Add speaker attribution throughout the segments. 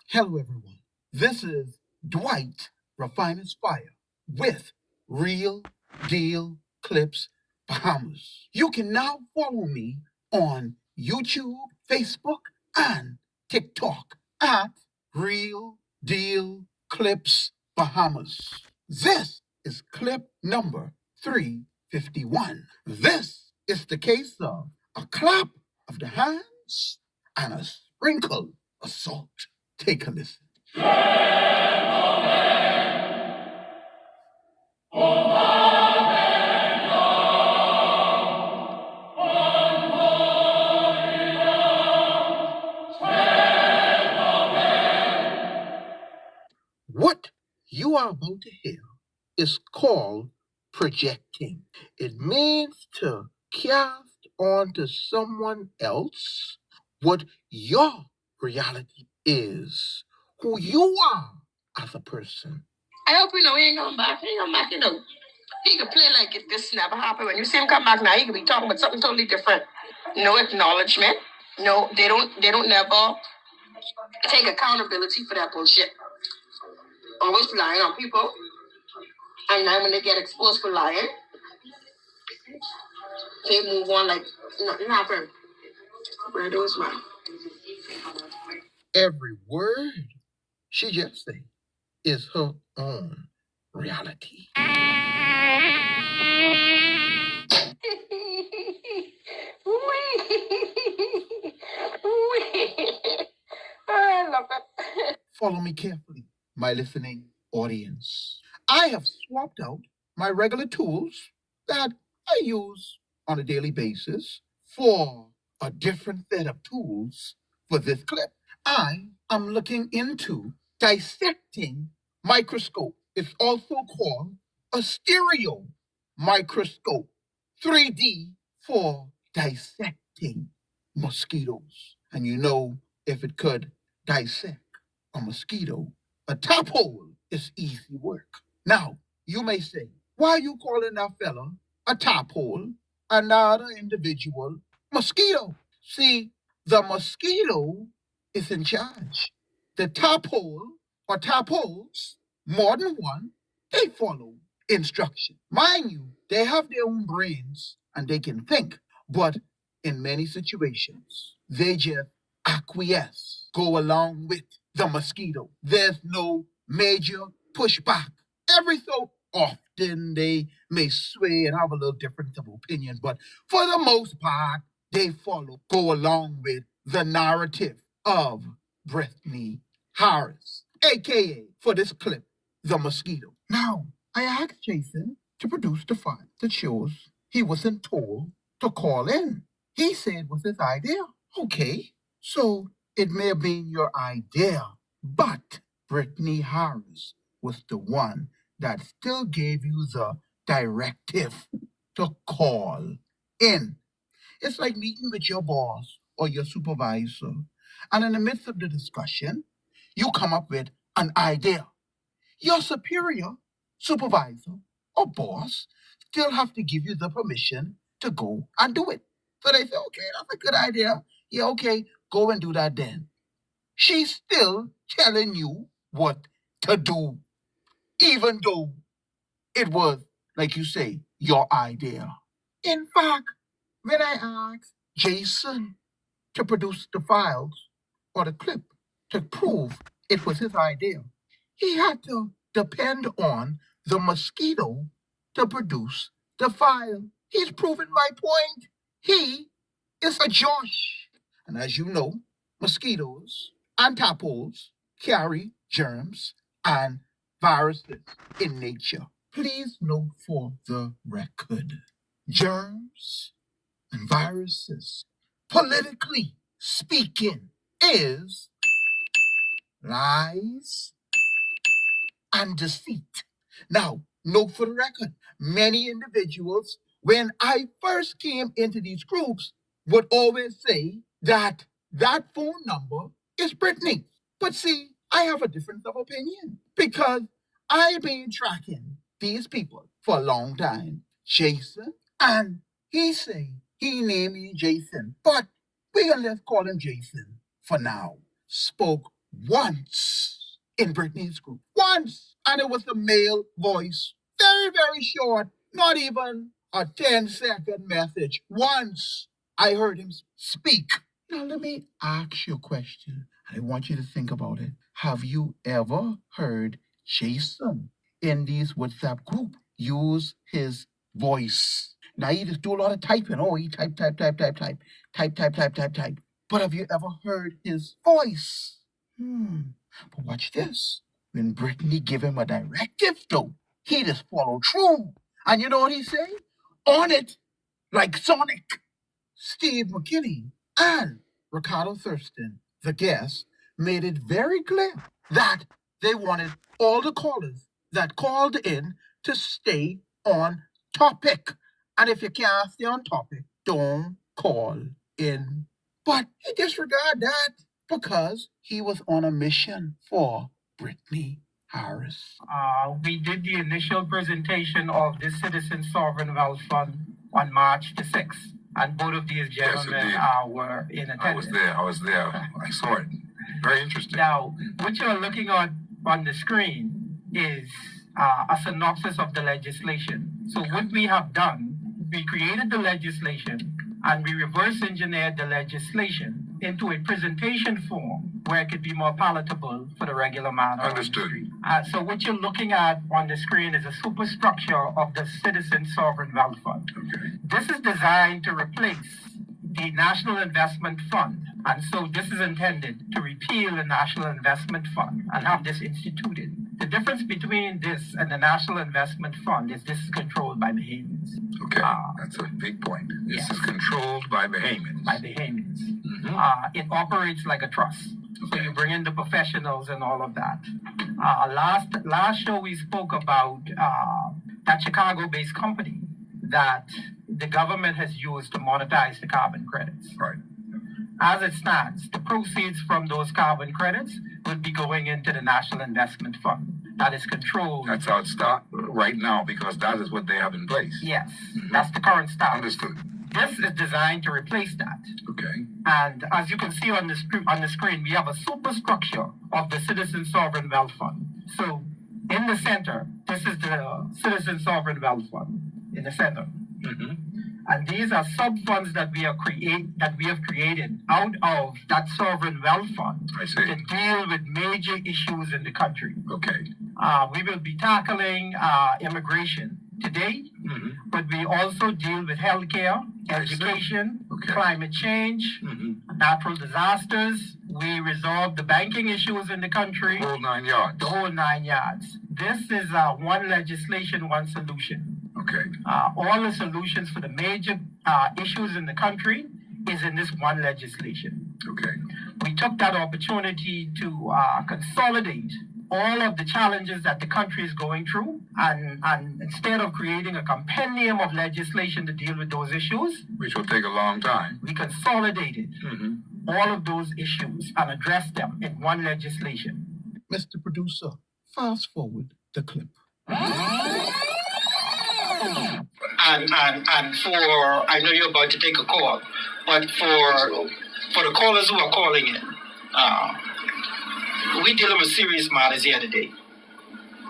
Speaker 1: Hello, everyone. This is Dwight Refiner's Fire with Real Deal Clips Bahamas. You can now follow me on YouTube, Facebook, and TikTok at Real Deal Clips Bahamas. This is clip number 351. This is the case of a clap of the hands and a sprinkle of salt. Take a listen. What you are about to hear is called projecting. It means to cast onto someone else what your reality is, who you are as a person. I hope you know he ain't come back. He ain't come back, you know. He could play like this never happened. When you see him come back now, he could be talking about something totally different. No acknowledgement. No, they don't never take accountability for that bullshit. Always lying on people. And then when they get exposed for lying, they move on like nothing happened. Where those man? Every word she just said is her own reality. I love it. Follow me carefully, my listening audience. I have swapped out my regular tools that I use on a daily basis for a different set of tools for this clip. I am looking into dissecting microscope. It's also called a stereo microscope, 3D for dissecting mosquitoes. And you know, if it could dissect a mosquito, a top hole is easy work. Now, you may say, why are you calling that fella a top hole, another individual mosquito? See, the mosquito is in charge. The top hole or top holes, more than one, they follow instruction. Mind you, they have their own brains and they can think, but in many situations, they just acquiesce, go along with the mosquito. There's no major pushback. Every so often they may sway and have a little difference of opinion, but for the most part, they follow, go along with the narrative of Brittany Harris, aka for this clip, the mosquito. Now, I asked Jason to produce the file that shows he wasn't told to call in. He said it was his idea. Okay, so it may have been your idea, but Brittany Harris was the one that still gave you the directive to call in. It's like meeting with your boss or your supervisor, and in the midst of the discussion, you come up with an idea. Your superior, supervisor, or boss still have to give you the permission to go and do it. So they say, okay, that's a good idea. Yeah, okay, go and do that then. She's still telling you what to do, even though it was, like you say, your idea. In fact, when I asked Jason to produce the files or the clip to prove it was his idea, he had to depend on the mosquito to produce the file. He's proven my point. He is a Josh. And as you know, mosquitoes and tadpoles carry germs and viruses in nature. Please note for the record, germs and viruses, politically speaking, is lies and deceit. Now, note for the record, many individuals, when I first came into these groups, would always say that that phone number is Brittany. But see, I have a difference of opinion because I've been tracking these people for a long time. Jason, and he say he named me Jason, but we're gonna let's call him Jason for now. Spoke once in Brittany's group. Once. And it was a male voice. Very, very short. Not even a 10-second message. Once I heard him speak. Now let me ask you a question. I want you to think about it. Have you ever heard Jason in these WhatsApp group use his voice? Now he just do a lot of typing. Oh, he type. But have you ever heard his voice? But watch this. When Brittany give him a directive, though, he just followed through. And you know what he say? On it, like Sonic. Steve McKinney and Ricardo Thurston, the guest, made it very clear that they wanted all the callers that called in to stay on topic. And if you can't stay on topic, don't call in. But he disregarded that because he was on a mission for Brittany Harris.
Speaker 2: We did the initial presentation of the Citizen Sovereign Wealth Fund on March the 6th. And both of these gentlemen were in attendance.
Speaker 3: I was there. I saw it. Very interesting.
Speaker 2: Now, what you're looking at on the screen is a synopsis of the legislation. So what we have done, we created the legislation and we reverse engineered the legislation into a presentation form where it could be more palatable for the regular man.
Speaker 3: Understood.
Speaker 2: So what you're looking at on the screen is a superstructure of the Citizen Sovereign Wealth Fund.
Speaker 3: Okay.
Speaker 2: This is designed to replace the National Investment Fund. And so this is intended to repeal the National Investment Fund and have this instituted. The difference between this and the National Investment Fund is this is controlled by Bahamians.
Speaker 3: Okay, that's a big point. This is controlled by Bahamians.
Speaker 2: By Bahamians.
Speaker 3: Mm-hmm.
Speaker 2: It operates like a trust.
Speaker 3: Okay.
Speaker 2: So you bring in the professionals and all of that. Last show we spoke about that Chicago-based company that the government has used to monetize the carbon credits.
Speaker 3: Right.
Speaker 2: As it stands, the proceeds from those carbon credits will be going into the National Investment Fund. That is controlled.
Speaker 3: That's how it starts right now because that is what they have in place.
Speaker 2: Yes, that's the current status.
Speaker 3: Understood.
Speaker 2: This is designed to replace that.
Speaker 3: Okay.
Speaker 2: And as you can see on the screen, we have a superstructure of the Citizen Sovereign Wealth Fund. So in the center, this is the Citizen Sovereign Wealth Fund in the center.
Speaker 3: Mm-hmm.
Speaker 2: And these are sub-funds that we have created out of that sovereign wealth fund
Speaker 3: I see.
Speaker 2: to deal with major issues in the country.
Speaker 3: Okay.
Speaker 2: We will be tackling immigration today,
Speaker 3: Mm-hmm.
Speaker 2: but we also deal with healthcare,
Speaker 3: I see.
Speaker 2: education,
Speaker 3: Okay.
Speaker 2: climate change,
Speaker 3: Mm-hmm.
Speaker 2: natural disasters. We resolve the banking issues in the country,
Speaker 3: Whole 9 yards.
Speaker 2: the whole 9 yards. This is one legislation, one solution.
Speaker 3: Okay.
Speaker 2: All the solutions for the major issues in the country is in this one legislation.
Speaker 3: Okay.
Speaker 2: We took that opportunity to consolidate all of the challenges that the country is going through, and instead of creating a compendium of legislation to deal with those issues,
Speaker 3: Which will take a long time.
Speaker 2: we consolidated
Speaker 3: Mm-hmm.
Speaker 2: all of those issues and addressed them in one legislation.
Speaker 1: Mr. Producer, fast forward the clip.
Speaker 4: And for, I know you're about to take a call, but for the callers who are calling in, we're dealing with serious matters here today.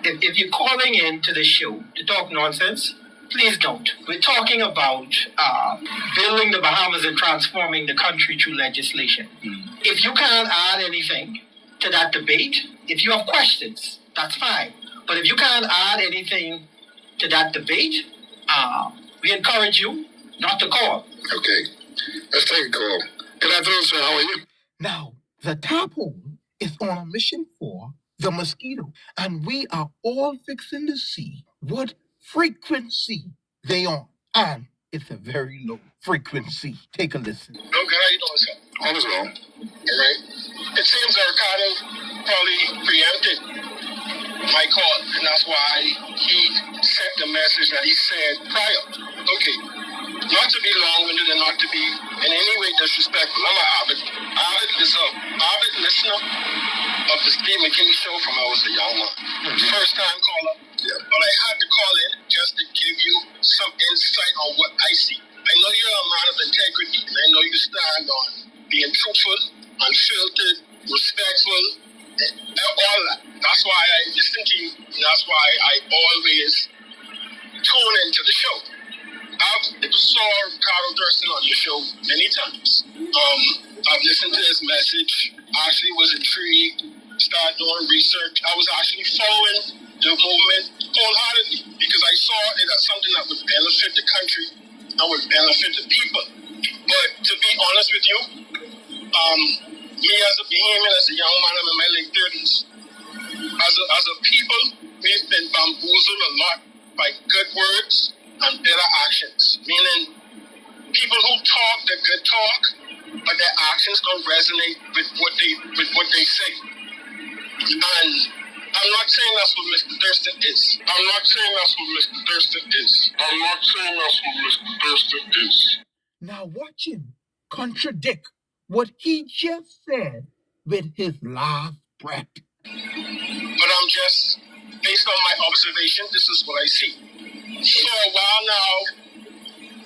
Speaker 4: If you're calling in to the show to talk nonsense, please don't. We're talking about building the Bahamas and transforming the country through legislation. If you can't add anything to that debate, if you have questions, that's fine. But if you can't add anything to that debate, we encourage you not to call.
Speaker 3: Okay. Let's take a call. Good afternoon, sir. How are you?
Speaker 1: Now, the top hole is on a mission for the mosquito, and we are all fixing to see what frequency they on. And it's a very low frequency. Take a listen.
Speaker 3: Okay, how you doing, sir? All is well. All right. It seems that Ricardo probably preempted my call, and that's why he sent the message that he said prior. Okay. Not to be long-winded and not to be in any way disrespectful. I'm an avid listener of the Steve McKinney show from I was a young man. First time caller. Yeah. But I had to call in just to give you some insight on what I see. I know you're a man of integrity, and I know you stand on being truthful, unfiltered, respectful, family, and that's why I always tune into the show. I've saw Ricardo Thurston on your show many times. I've listened to his message. Actually was intrigued, started doing research. I was actually following the movement wholeheartedly because I saw it as something that would benefit the country and would benefit the people. But to be honest with you, me as a Bahamian, as a young man, I'm in my late 30s. As a people, we've been bamboozled a lot by good words and better actions. Meaning, people who talk the good talk, but their actions don't resonate with what they say. And I'm not saying that's what Mr. Thurston is. I'm not saying that's what Mr. Thurston is. I'm not saying that's what Mr. Thurston is.
Speaker 1: Now watch him contradict what he just said with his last breath.
Speaker 3: But I'm just, based on my observation, this is what I see. For a while now,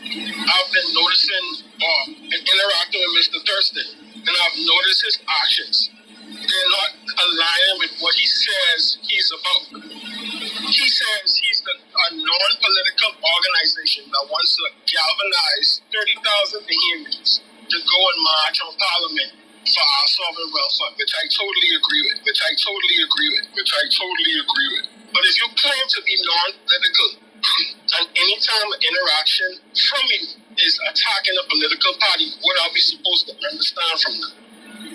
Speaker 3: I've been noticing and interacting with Mr. Thurston, and I've noticed his actions. They're not aligning with what he says he's about. He says he's a non-political organization that wants to galvanize 30,000 Bahamians to go and march on Parliament for our sovereign wealth fund, which I totally agree with. But if you claim to be non-political, and any time an interaction from you is attacking a political party, what are we supposed to understand from that?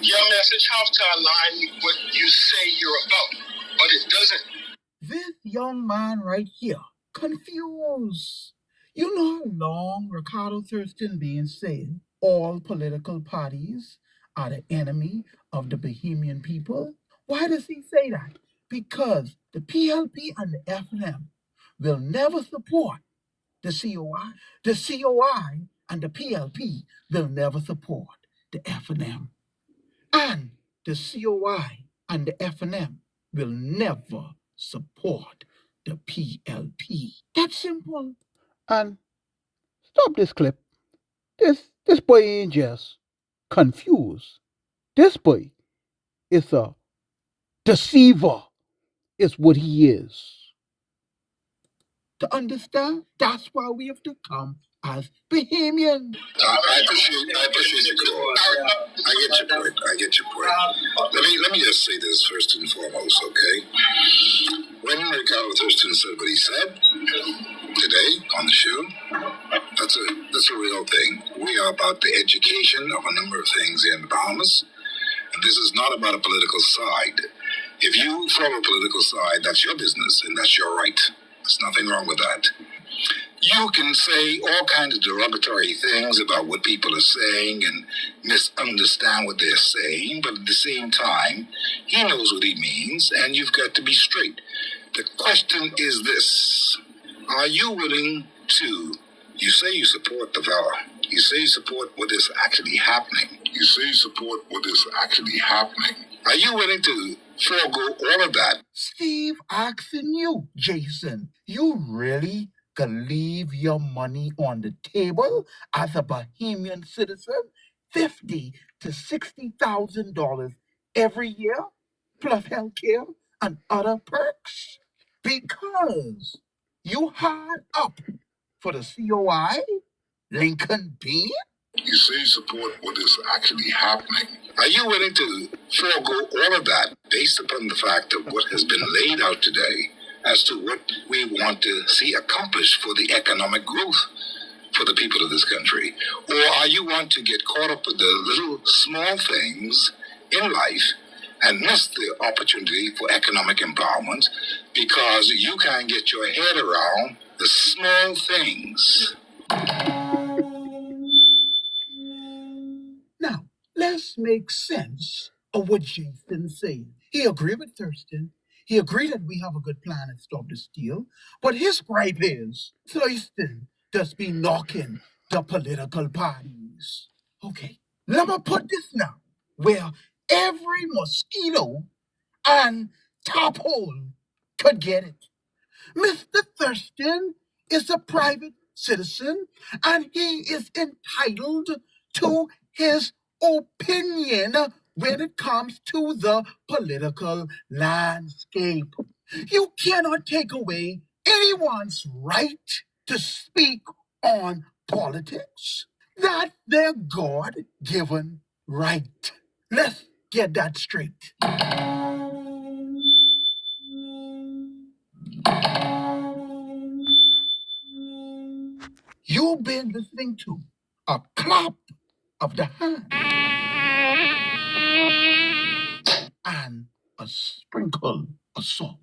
Speaker 3: Your message has to align with what you say you're about, but it doesn't.
Speaker 1: This young man right here, confused. You know how long Ricardo Thurston been saying all political parties are the enemy of the Bahamian people? Why does he say that? Because the PLP and the FNM will never support the COI. The COI and the PLP will never support the FNM. And the COI and the FNM will never support the PLP. That's simple. And stop this clip. This boy ain't just confused. This boy is a deceiver, is what he is. To understand, that's why we have to come as Bahamian.
Speaker 5: I appreciate your call. I get your point. Let me just say this first and foremost, okay? When Ricardo Thurston said what he said today on the show, that's a real thing. We are about the education of a number of things here in the Bahamas, and this is not about a political side. If you follow a political side, that's your business and that's your right. There's nothing wrong with that. You can say all kinds of derogatory things about what people are saying and misunderstand what they're saying, but at the same time, he knows what he means, and you've got to be straight. The question is this: are you willing to? You say you support the fella. You say you support what is actually happening. Are you willing to forego all of that?
Speaker 1: Steve asking you, Jason, you really can leave your money on the table as a Bahamian citizen, $50,000 to $60,000 every year, plus health care and other perks, because you hard up for the COI, Lincoln Bean?
Speaker 5: You say you support what is actually happening. Are you willing to forego all of that based upon the fact of what has been laid out today as to what we want to see accomplished for the economic growth for the people of this country? Or are you want to get caught up with the little small things in life and miss the opportunity for economic empowerment because you can't get your head around the small things?
Speaker 1: Now, let's make sense of what Jason said. He agreed with Thurston. He agreed that we have a good plan to stop the steal. But his gripe is Thurston just be knocking the political parties. Okay, let me put this now, where every mosquito and top hole could get it. Mr. Thurston is a private citizen, and he is entitled to his opinion when it comes to the political landscape. You cannot take away anyone's right to speak on politics. That's their God-given right. Let's get that straight. You've been listening to a clap of the hand and a sprinkle of salt.